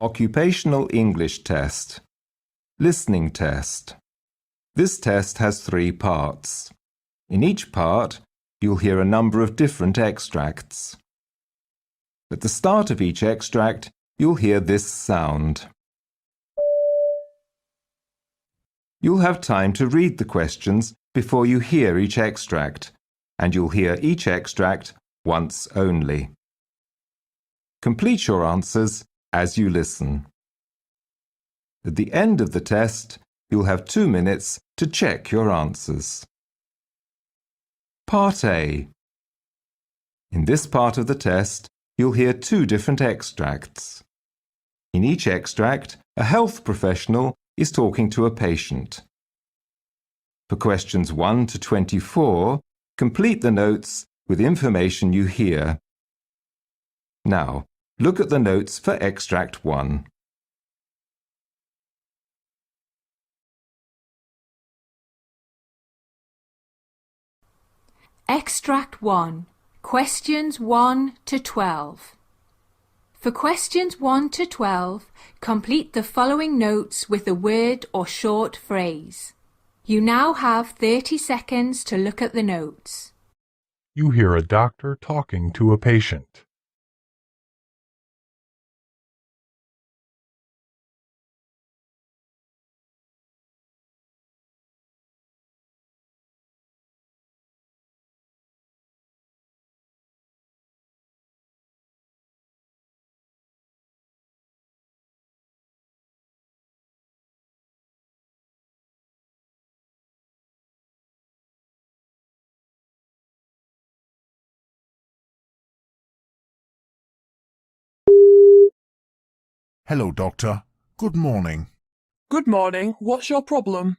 Occupational English Test. Listening Test. This test has 3 parts. In each part, you'll hear a number of different extracts. At the start of each extract, you'll hear this sound. You'll have time to read the questions before you hear each extract, and you'll hear each extract once only. Complete your answers as you listen. At the end of the test, you'll have 2 minutes to check your answers. Part A. In this part of the test, you'll hear 2 different extracts. In each extract, a health professional is talking to a patient. For questions 1 to 24, complete the notes with information you hear. Now, look at the notes for extract 1. Extract 1. Questions 1 to 12. For questions 1 to 12, complete the following notes with a word or short phrase. You now have 30 seconds to look at the notes. You hear a doctor talking to a patient. Hello, Doctor. Good morning. Good morning. What's your problem?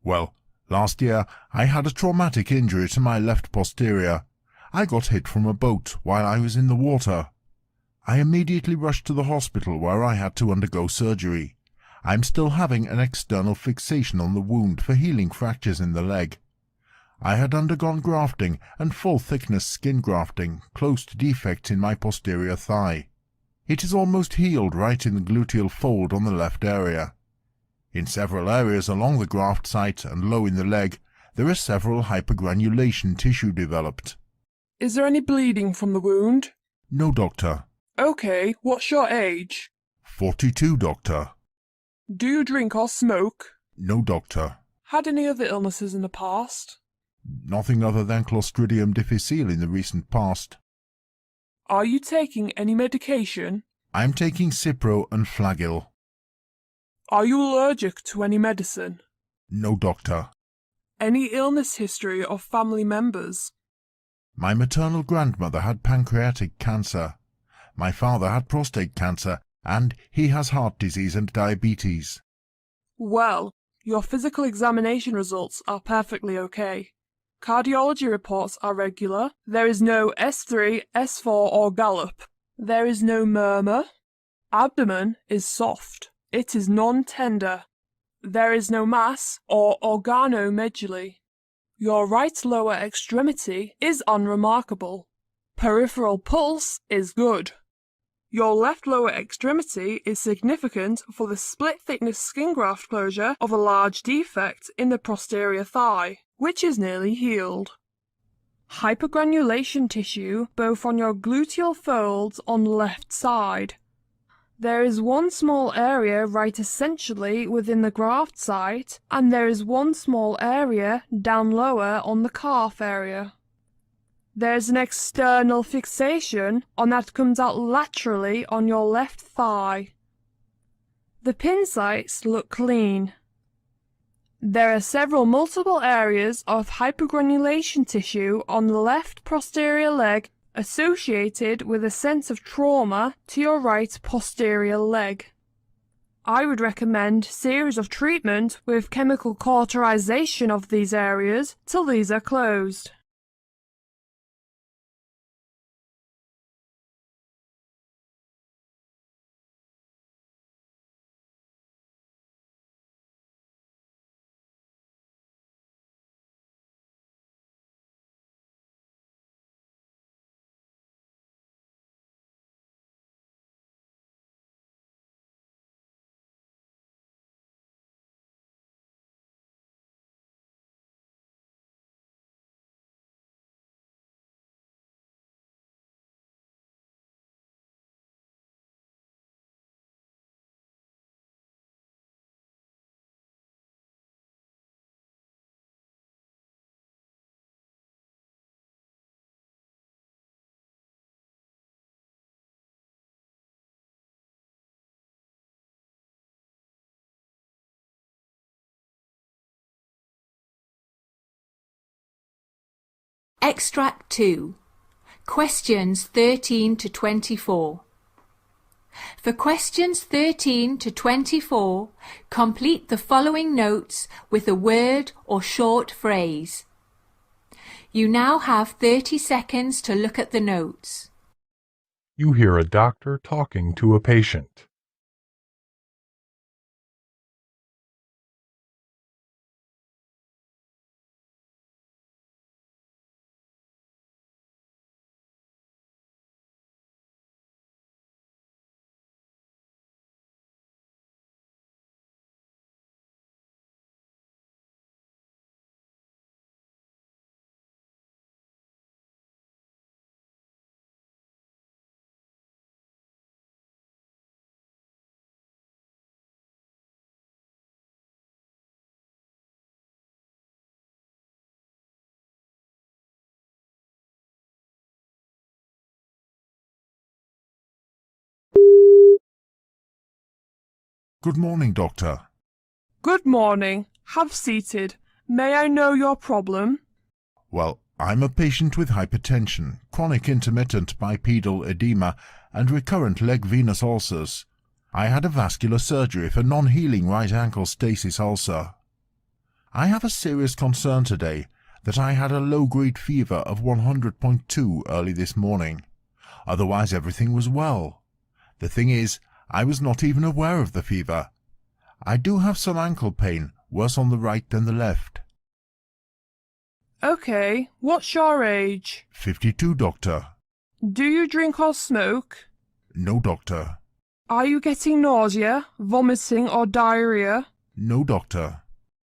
Well, last year I had a traumatic injury to my left posterior. I got hit from a boat while I was in the water. I immediately rushed to the hospital where I had to undergo surgery. I'm still having an external fixation on the wound for healing fractures in the leg. I had undergone grafting and full-thickness skin grafting close to defects in my posterior thigh. It is almost healed right in the gluteal fold on the left area. In several areas along the graft site and low in the leg, there is several hypergranulation tissue developed. Is there any bleeding from the wound? No, Doctor. Okay, what's your age? 42, Doctor. Do you drink or smoke? No, Doctor. Had any other illnesses in the past? Nothing other than Clostridium difficile in the recent past. Are you taking any medication? I'm taking Cipro and Flagyl. Are you allergic to any medicine? No, Doctor. Any illness history of family members? My maternal grandmother had pancreatic cancer. My father had prostate cancer, and he has heart disease and diabetes. Well, your physical examination results are perfectly okay. Cardiology reports are regular. There is no S3, S4 or gallop. There is no murmur. Abdomen is soft. It is non-tender. There is no mass or organomegaly. Your right lower extremity is unremarkable. Peripheral pulse is good. Your left lower extremity is significant for the split-thickness skin graft closure of a large defect in the posterior thigh, which is nearly healed. Hypergranulation tissue both on your gluteal folds on the left side. There is one small area right essentially within the graft site, and there is one small area down lower on the calf area. There's an external fixation on that comes out laterally on your left thigh. The pin sites look clean. There are several multiple areas of hypergranulation tissue on the left posterior leg associated with a sense of trauma to your right posterior leg. I would recommend series of treatment with chemical cauterization of these areas till these are closed. Extract 2. Questions 13 to 24. For questions 13 to 24, complete the following notes with a word or short phrase. You now have 30 seconds to look at the notes. You hear a doctor talking to a patient. Good morning, Doctor. Good morning. Have seated. May I know your problem? Well, I'm a patient with hypertension, chronic intermittent bipedal edema, and recurrent leg venous ulcers. I had a vascular surgery for non-healing right ankle stasis ulcer. I have a serious concern today that I had a low-grade fever of 100.2 early this morning. Otherwise everything was well. The thing is, I was not even aware of the fever. I do have some ankle pain, worse on the right than the left. Okay, what's your age? 52, Doctor. Do you drink or smoke? No, Doctor. Are you getting nausea, vomiting or diarrhea? No, Doctor.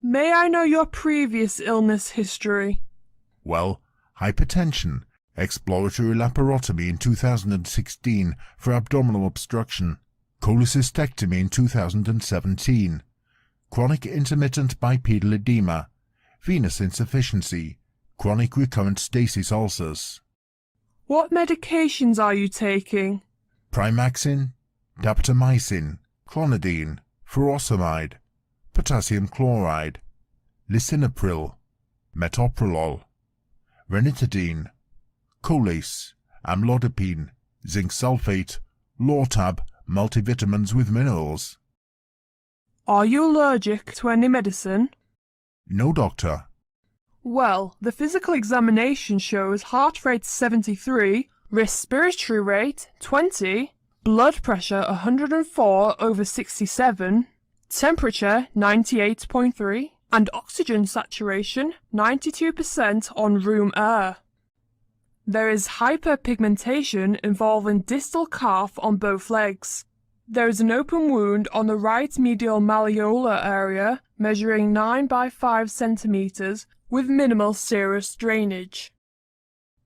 May I know your previous illness history? Well, hypertension, exploratory laparotomy in 2016 for abdominal obstruction, cholecystectomy in 2017, chronic intermittent bipedal edema, venous insufficiency, chronic recurrent stasis ulcers. What medications are you taking? Primaxine, daptomycin, clonidine, furosemide, potassium chloride, lisinopril, metoprolol, ranitidine, colace, amlodipine, zinc sulfate, Lortab, multivitamins with minerals. Are you allergic to any medicine? No, Doctor. Well, the physical examination shows heart rate 73, respiratory rate 20, blood pressure 104/67, temperature 98.3, and oxygen saturation 92% on room air. There is hyperpigmentation involving distal calf on both legs. There is an open wound on the right medial malleolar area measuring 9 by 5 centimeters with minimal serous drainage.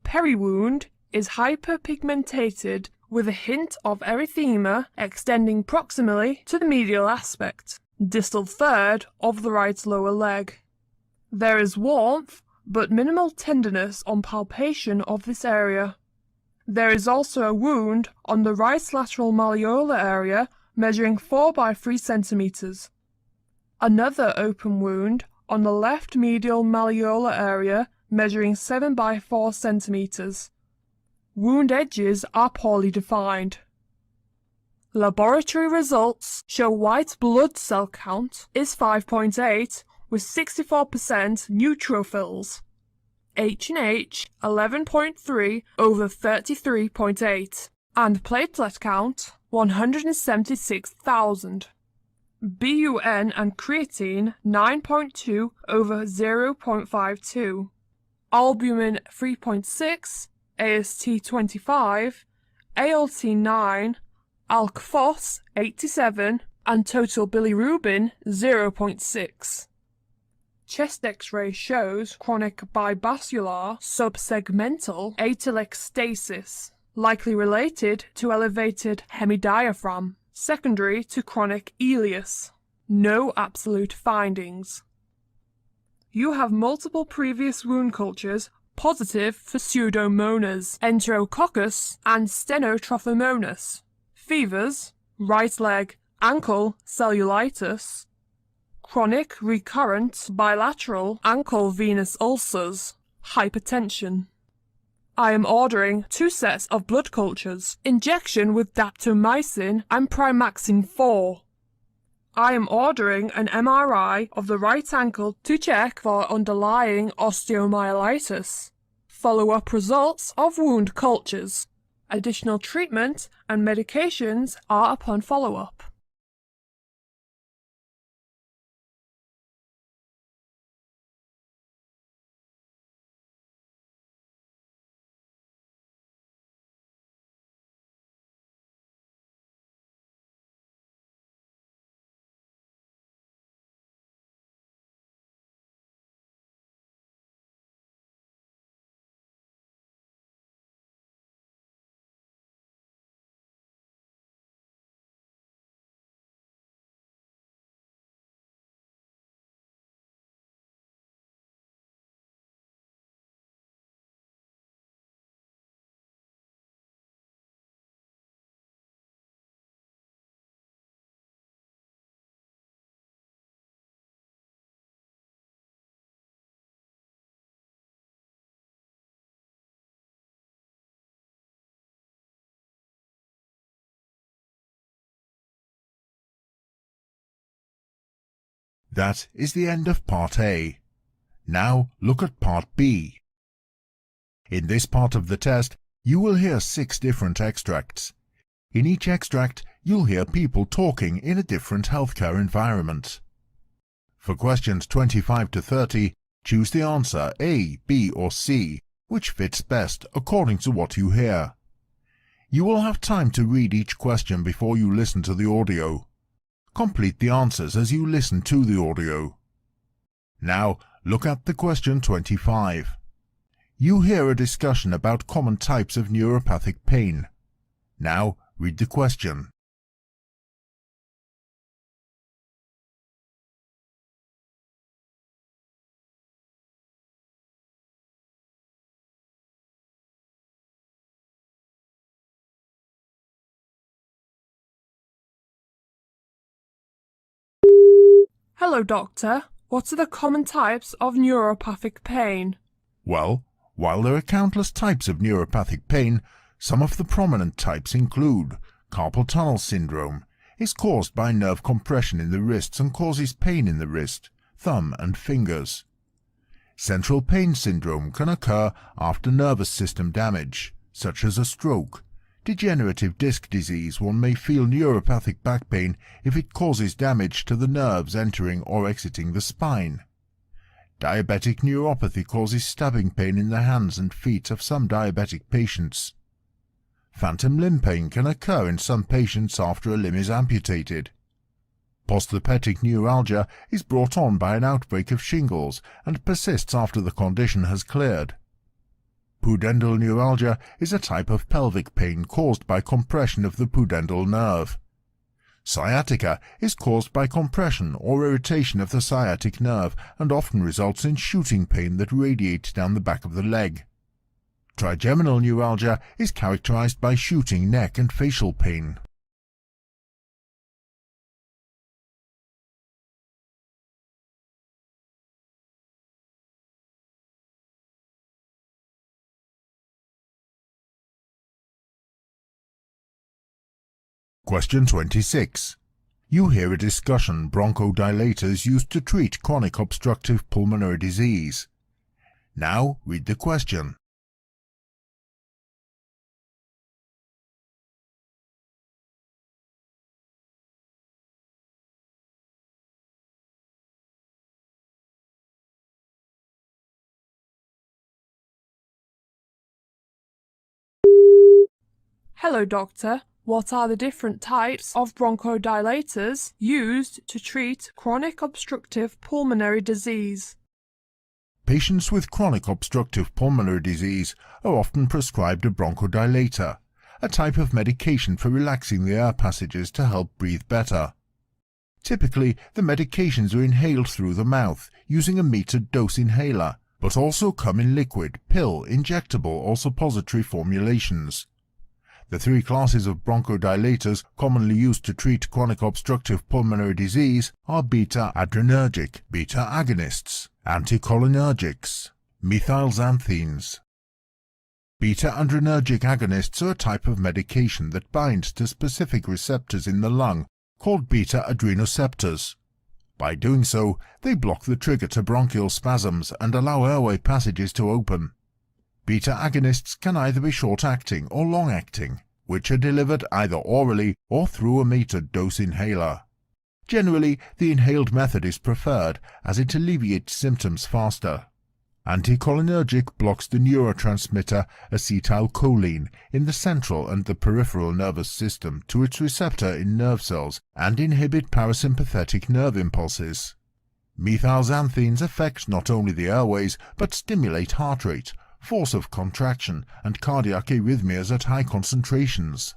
Periwound is hyperpigmentated with a hint of erythema extending proximally to the medial aspect, distal third of the right lower leg. There is warmth but minimal tenderness on palpation of this area. There is also a wound on the right lateral malleolar area measuring 4 by 3 centimeters. Another open wound on the left medial malleolar area measuring 7 by 4 centimeters. Wound edges are poorly defined. Laboratory results show white blood cell count is 5.8 with 64% neutrophils. H&H 11.3/33.8 and platelet count 176,000. BUN and creatine 9.2/0.52. Albumin 3.6, AST 25, ALT 9, ALK Phos 87, and total bilirubin 0.6. Chest X-ray shows chronic bibasilar subsegmental atelectasis, likely related to elevated hemidiaphragm, secondary to chronic ileus. No absolute findings. You have multiple previous wound cultures positive for Pseudomonas, Enterococcus, and Stenotrophomonas. Fevers, right leg, ankle cellulitis, chronic recurrent bilateral ankle venous ulcers, hypertension. I am ordering 2 sets of blood cultures, injection with daptomycin and primaxine 4. I am ordering an MRI of the right ankle to check for underlying osteomyelitis. Follow-up results of wound cultures. Additional treatment and medications are upon follow-up. That is the end of Part A. Now look at Part B. In this part of the test, you will hear 6 different extracts. In each extract, you'll hear people talking in a different healthcare environment. For questions 25 to 30, choose the answer A, B or C, which fits best according to what you hear. You will have time to read each question before you listen to the audio. Complete the answers as you listen to the audio. Now look at the question 25. You hear a discussion about common types of neuropathic pain. Now read the question. Hello, doctor. What are the common types of neuropathic pain? Well, while there are countless types of neuropathic pain, some of the prominent types include carpal tunnel syndrome. Is caused by nerve compression in the wrists and causes pain in the wrist, thumb and fingers. Central pain syndrome can occur after nervous system damage, such as a stroke. Degenerative disc disease, one may feel neuropathic back pain if it causes damage to the nerves entering or exiting the spine. Diabetic neuropathy causes stabbing pain in the hands and feet of some diabetic patients. Phantom limb pain can occur in some patients after a limb is amputated. Postherpetic neuralgia is brought on by an outbreak of shingles and persists after the condition has cleared. Pudendal neuralgia is a type of pelvic pain caused by compression of the pudendal nerve. Sciatica is caused by compression or irritation of the sciatic nerve and often results in shooting pain that radiates down the back of the leg. Trigeminal neuralgia is characterized by shooting neck and facial pain. Question 26. You hear a discussion bronchodilators used to treat chronic obstructive pulmonary disease. Now read the question. Hello, doctor. What are the different types of bronchodilators used to treat chronic obstructive pulmonary disease? Patients with chronic obstructive pulmonary disease are often prescribed a bronchodilator, a type of medication for relaxing the air passages to help breathe better. Typically, the medications are inhaled through the mouth using a metered dose inhaler, but also come in liquid, pill, injectable or suppository formulations. The 3 classes of bronchodilators commonly used to treat chronic obstructive pulmonary disease are beta-adrenergic, beta-agonists, anticholinergics, methylxanthines. Beta-adrenergic agonists are a type of medication that binds to specific receptors in the lung called beta-adrenoceptors. By doing so, they block the trigger to bronchial spasms and allow airway passages to open. Beta-agonists can either be short-acting or long-acting, which are delivered either orally or through a metered dose inhaler. Generally, the inhaled method is preferred as it alleviates symptoms faster. Anticholinergic blocks the neurotransmitter acetylcholine in the central and the peripheral nervous system to its receptor in nerve cells and inhibit parasympathetic nerve impulses. Methylxanthines affect not only the airways but stimulate heart rate, force of contraction, and cardiac arrhythmias at high concentrations.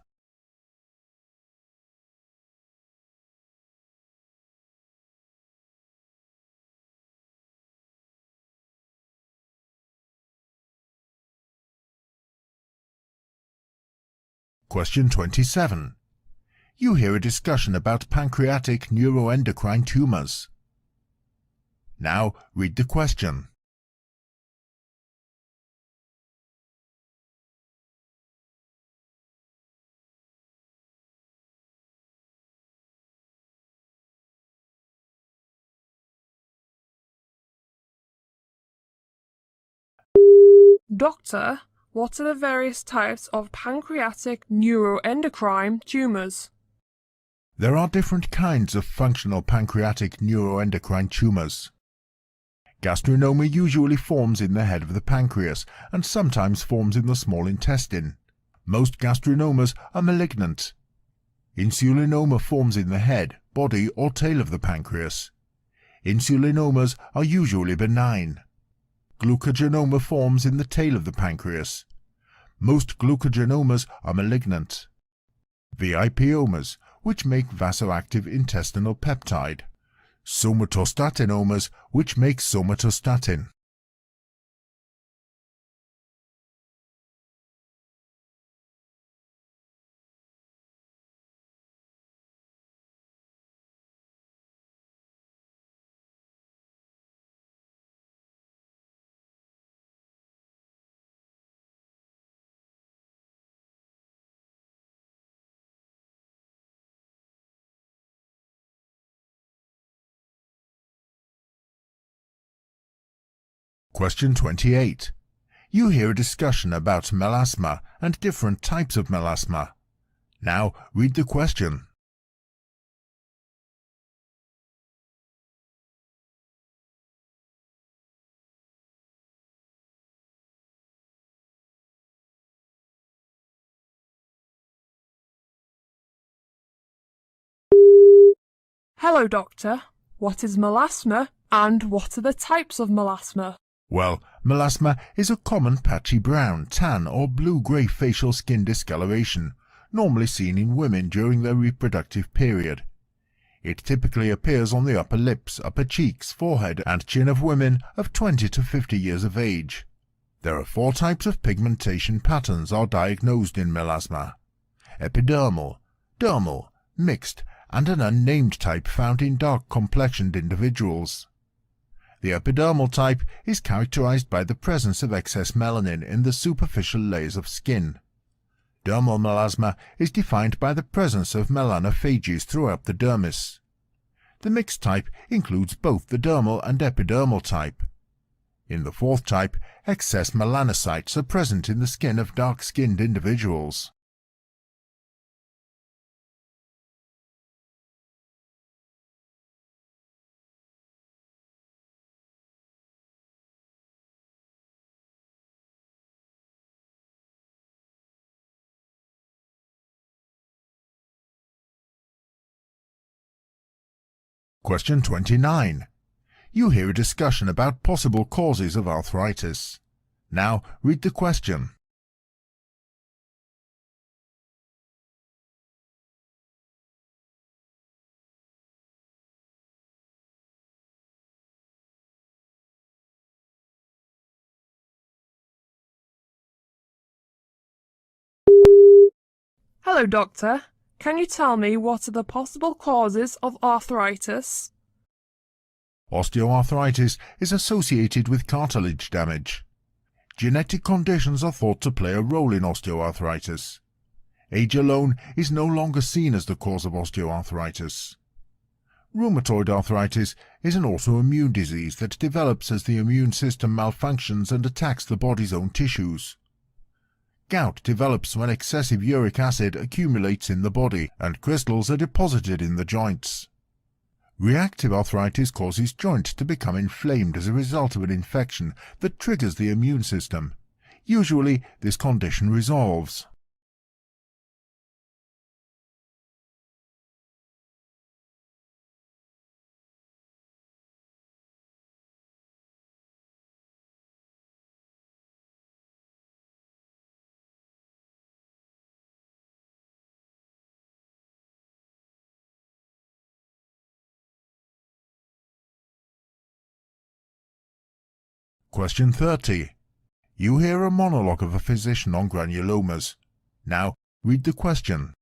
Question 27. You hear a discussion about pancreatic neuroendocrine tumors. Now read the question. Doctor, what are the various types of pancreatic neuroendocrine tumors? There are different kinds of functional pancreatic neuroendocrine tumors. Gastrinoma usually forms in the head of the pancreas and sometimes forms in the small intestine. Most gastrinomas are malignant. Insulinoma forms in the head, body or tail of the pancreas. Insulinomas are usually benign. Glucogenoma forms in the tail of the pancreas. Most glucogenomas are malignant. VIPomas, which make vasoactive intestinal peptide. Somatostatinomas, which make somatostatin. Question 28. You hear a discussion about melasma and different types of melasma. Now read the question. Hello, Doctor. What is melasma and what are the types of melasma? Well, melasma is a common patchy brown, tan or blue-grey facial skin discoloration, normally seen in women during their reproductive period. It typically appears on the upper lips, upper cheeks, forehead and chin of women of 20 to 50 years of age. There are 4 types of pigmentation patterns are diagnosed in melasma: epidermal, dermal, mixed, and an unnamed type found in dark-complexioned individuals. The epidermal type is characterized by the presence of excess melanin in the superficial layers of skin. Dermal melasma is defined by the presence of melanophages throughout the dermis. The mixed type includes both the dermal and epidermal type. In the 4th type, excess melanocytes are present in the skin of dark-skinned individuals. Question 29. You hear a discussion about possible causes of arthritis. Now read the question. Hello, Doctor. Can you tell me what are the possible causes of arthritis? Osteoarthritis is associated with cartilage damage. Genetic conditions are thought to play a role in osteoarthritis. Age alone is no longer seen as the cause of osteoarthritis. Rheumatoid arthritis is an autoimmune disease that develops as the immune system malfunctions and attacks the body's own tissues. Gout develops when excessive uric acid accumulates in the body and crystals are deposited in the joints. Reactive arthritis causes joints to become inflamed as a result of an infection that triggers the immune system. Usually, this condition resolves. Question 30. You hear a monologue of a physician on granulomas. Now, read the question.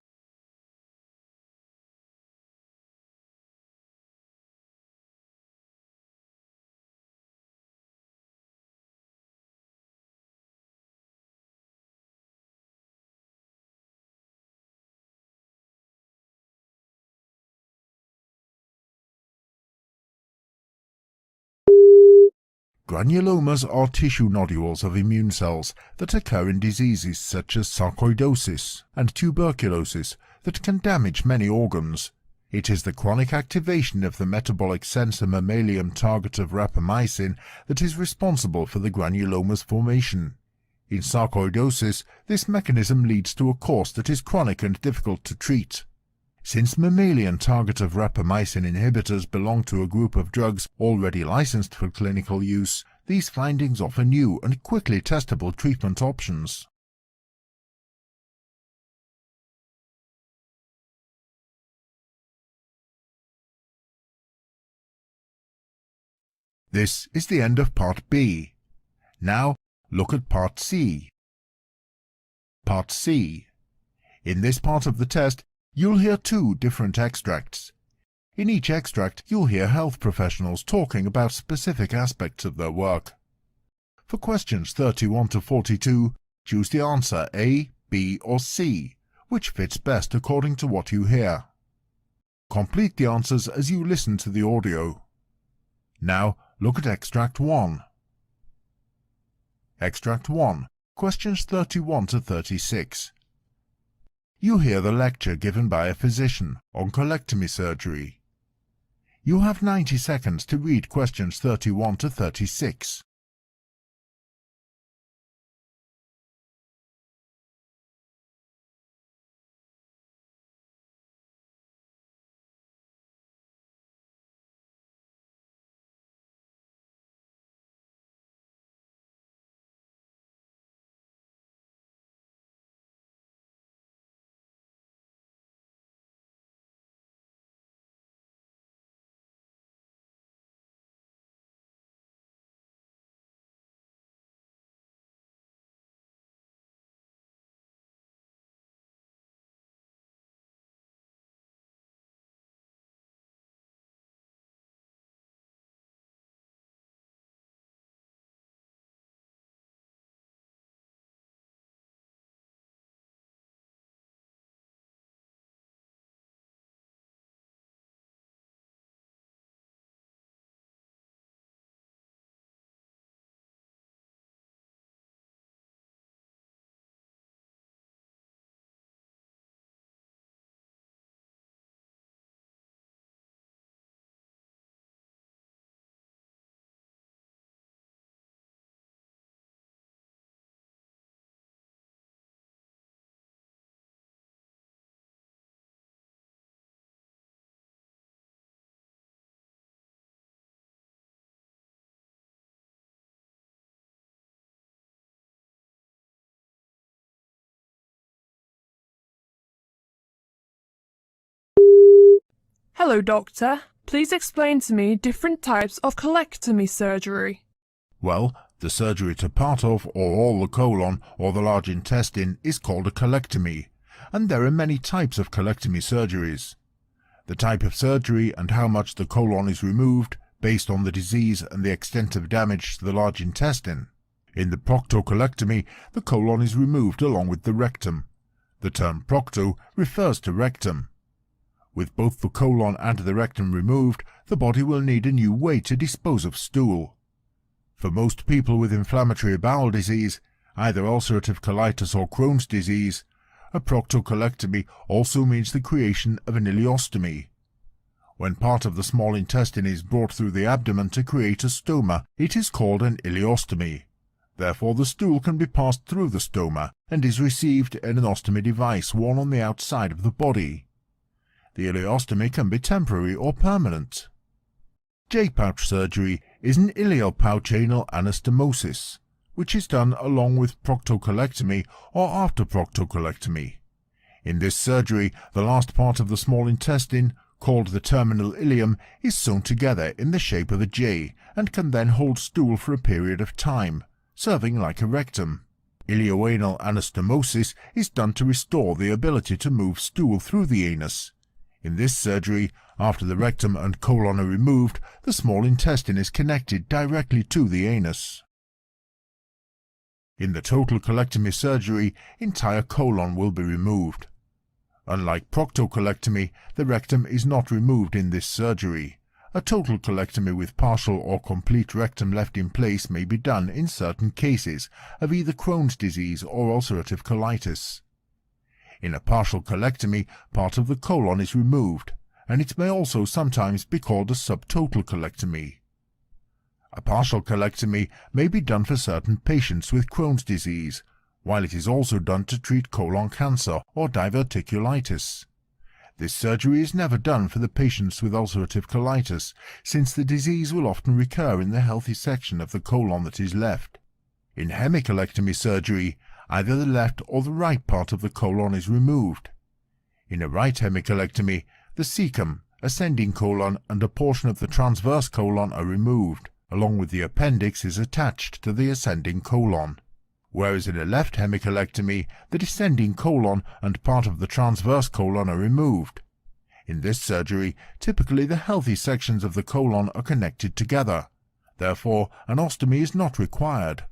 Granulomas are tissue nodules of immune cells that occur in diseases such as sarcoidosis and tuberculosis that can damage many organs. It is the chronic activation of the metabolic sensor mammalian target of rapamycin that is responsible for the granuloma's formation. In sarcoidosis, this mechanism leads to a course that is chronic and difficult to treat. Since mammalian target of rapamycin inhibitors belong to a group of drugs already licensed for clinical use, these findings offer new and quickly testable treatment options. This is the end of Part B. Now, look at Part C. Part C. In this part of the test, you'll hear two different extracts. In each extract, you'll hear health professionals talking about specific aspects of their work. For questions 31 to 42, choose the answer A, B or C, which fits best according to what you hear. Complete the answers as you listen to the audio. Now, look at Extract 1. Extract 1, questions 31 to 36. You hear the lecture given by a physician on colectomy surgery. You have 90 seconds to read questions 31 to 36. Hello, doctor. Please explain to me different types of colectomy surgery. Well, the surgery to part of or all the colon or the large intestine is called a colectomy, and there are many types of colectomy surgeries. The type of surgery and how much the colon is removed, based on the disease and the extent of damage to the large intestine. In the proctocolectomy, the colon is removed along with the rectum. The term procto refers to rectum. With both the colon and the rectum removed, the body will need a new way to dispose of stool. For most people with inflammatory bowel disease, either ulcerative colitis or Crohn's disease, a proctocolectomy also means the creation of an ileostomy. When part of the small intestine is brought through the abdomen to create a stoma, it is called an ileostomy. Therefore, the stool can be passed through the stoma and is received in an ostomy device worn on the outside of the body. The ileostomy can be temporary or permanent. J-pouch surgery is an ileal pouch anal anastomosis, which is done along with proctocolectomy or after proctocolectomy. In this surgery, the last part of the small intestine, called the terminal ileum, is sewn together in the shape of a J and can then hold stool for a period of time, serving like a rectum. Ileoanal anastomosis is done to restore the ability to move stool through the anus. In this surgery, after the rectum and colon are removed, the small intestine is connected directly to the anus. In the total colectomy surgery, entire colon will be removed. Unlike proctocolectomy, the rectum is not removed in this surgery. A total colectomy with partial or complete rectum left in place may be done in certain cases of either Crohn's disease or ulcerative colitis. In a partial colectomy, part of the colon is removed, and it may also sometimes be called a subtotal colectomy. A partial colectomy may be done for certain patients with Crohn's disease, while it is also done to treat colon cancer or diverticulitis. This surgery is never done for the patients with ulcerative colitis, since the disease will often recur in the healthy section of the colon that is left. In hemicolectomy surgery, either the left or the right part of the colon is removed. In a right hemicolectomy, the cecum, ascending colon, and a portion of the transverse colon are removed, along with the appendix is attached to the ascending colon. Whereas in a left hemicolectomy, the descending colon and part of the transverse colon are removed. In this surgery, typically the healthy sections of the colon are connected together. Therefore, an ostomy is not required.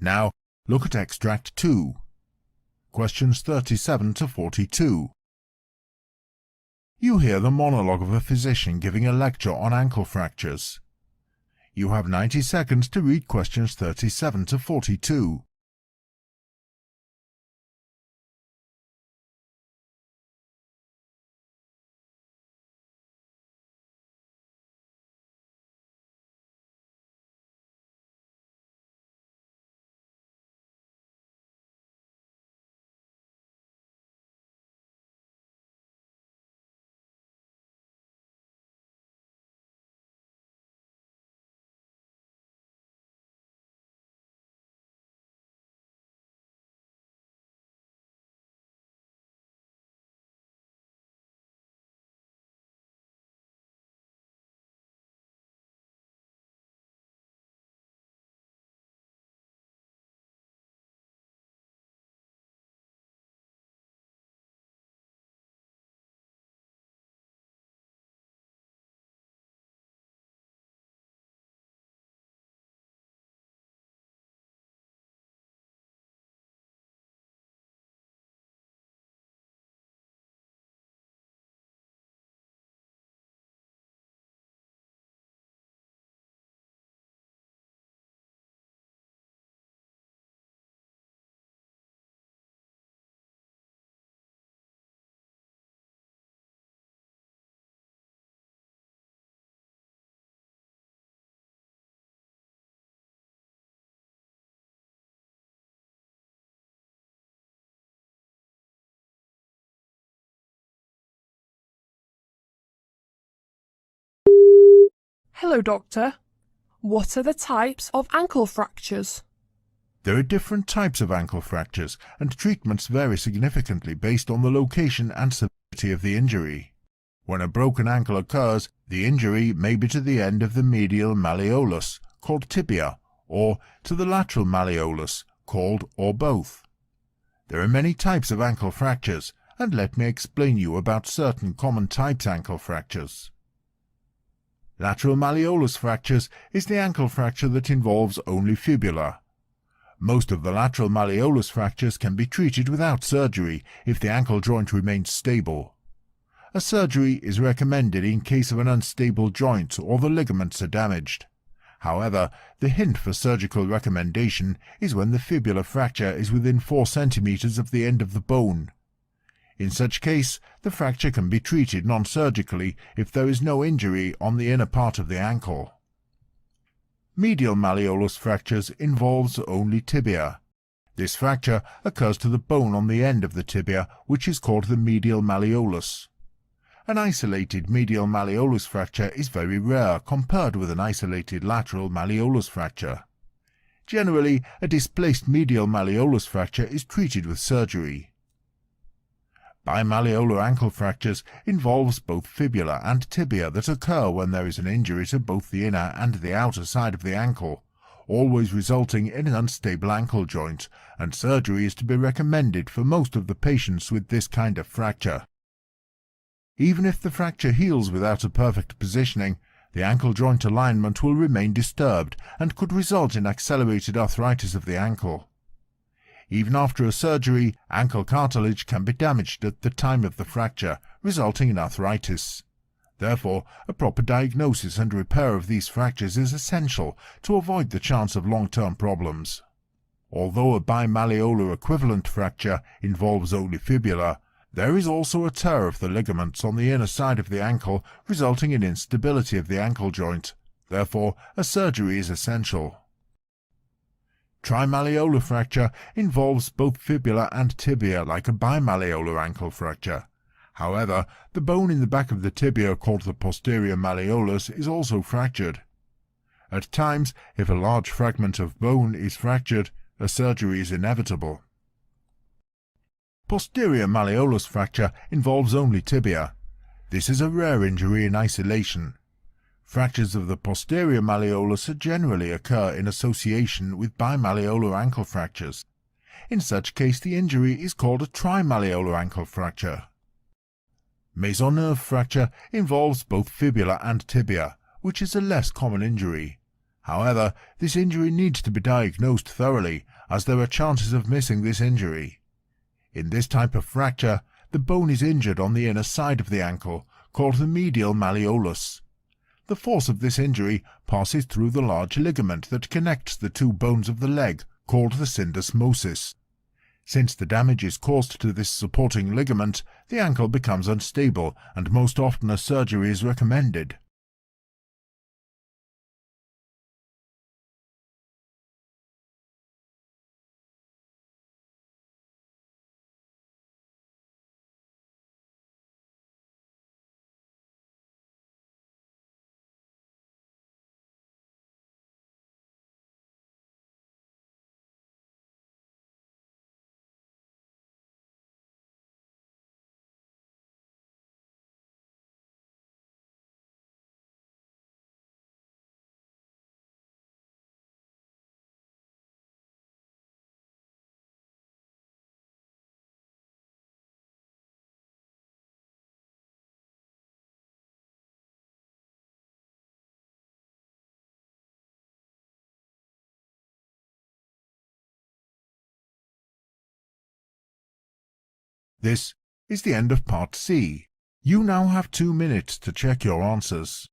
Now, look at Extract 2. Questions 37 to 42. You hear the monologue of a physician giving a lecture on ankle fractures. You have 90 seconds to read questions 37 to 42. Hello, Doctor. What are the types of ankle fractures? There are different types of ankle fractures, and treatments vary significantly based on the location and severity of the injury. When a broken ankle occurs, the injury may be to the end of the medial malleolus, called tibia, or to the lateral malleolus, called or both. There are many types of ankle fractures, and let me explain you about certain common types ankle fractures. Lateral malleolus fractures is the ankle fracture that involves only fibula. Most of the lateral malleolus fractures can be treated without surgery if the ankle joint remains stable. A surgery is recommended in case of an unstable joint or the ligaments are damaged. However, the hint for surgical recommendation is when the fibula fracture is within 4 centimeters of the end of the bone. In such case, the fracture can be treated non-surgically if there is no injury on the inner part of the ankle. Medial malleolus fractures involves only tibia. This fracture occurs to the bone on the end of the tibia, which is called the medial malleolus. An isolated medial malleolus fracture is very rare compared with an isolated lateral malleolus fracture. Generally, a displaced medial malleolus fracture is treated with surgery. Bimalleolar ankle fractures involves both fibula and tibia that occur when there is an injury to both the inner and the outer side of the ankle, always resulting in an unstable ankle joint, and surgery is to be recommended for most of the patients with this kind of fracture. Even if the fracture heals without a perfect positioning, the ankle joint alignment will remain disturbed and could result in accelerated arthritis of the ankle. Even after a surgery, ankle cartilage can be damaged at the time of the fracture, resulting in arthritis. Therefore, a proper diagnosis and repair of these fractures is essential to avoid the chance of long-term problems. Although a bimalleolar equivalent fracture involves only fibula, there is also a tear of the ligaments on the inner side of the ankle, resulting in instability of the ankle joint. Therefore, a surgery is essential. Trimalleolar fracture involves both fibula and tibia like a bimalleolar ankle fracture. However, the bone in the back of the tibia called the posterior malleolus is also fractured. At times, if a large fragment of bone is fractured, a surgery is inevitable. Posterior malleolus fracture involves only tibia. This is a rare injury in isolation. Fractures of the posterior malleolus generally occur in association with bimalleolar ankle fractures. In such case, the injury is called a trimalleolar ankle fracture. Mesonerve fracture involves both fibula and tibia, which is a less common injury. However, this injury needs to be diagnosed thoroughly, as there are chances of missing this injury. In this type of fracture, the bone is injured on the inner side of the ankle, called the medial malleolus. The force of this injury passes through the large ligament that connects the two bones of the leg, called the syndesmosis. Since the damage is caused to this supporting ligament, the ankle becomes unstable, and most often a surgery is recommended. This is the end of Part C. You now have 2 minutes to check your answers.